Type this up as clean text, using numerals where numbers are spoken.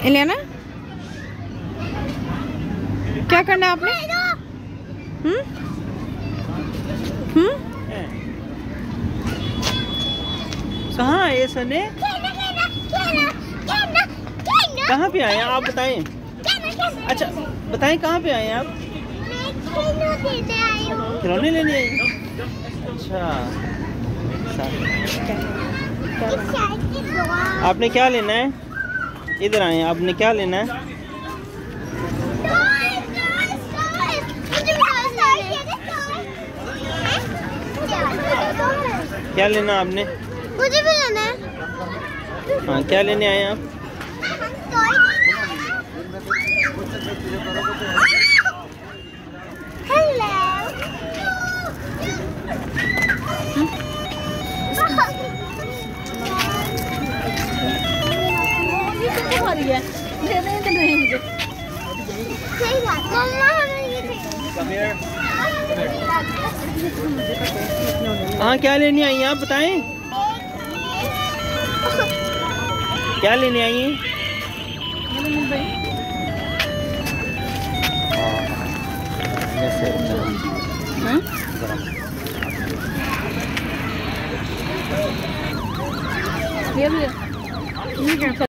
इलियाना क्या करना है आपने? कहाँ आए सने? कहाँ पे आए हैं आप बताएं? अच्छा बताएं कहाँ पे आए हैं आप? खिलौने लेने आए? अच्छा आपने क्या लेना है? इधर आए आपने क्या लेना है? क्या लेना आपने? मुझे भी लेना है। हाँ क्या लेने आए आप? हाँ क्या लेने आई हैं आप बताएं? क्या लेने आई हैं? ये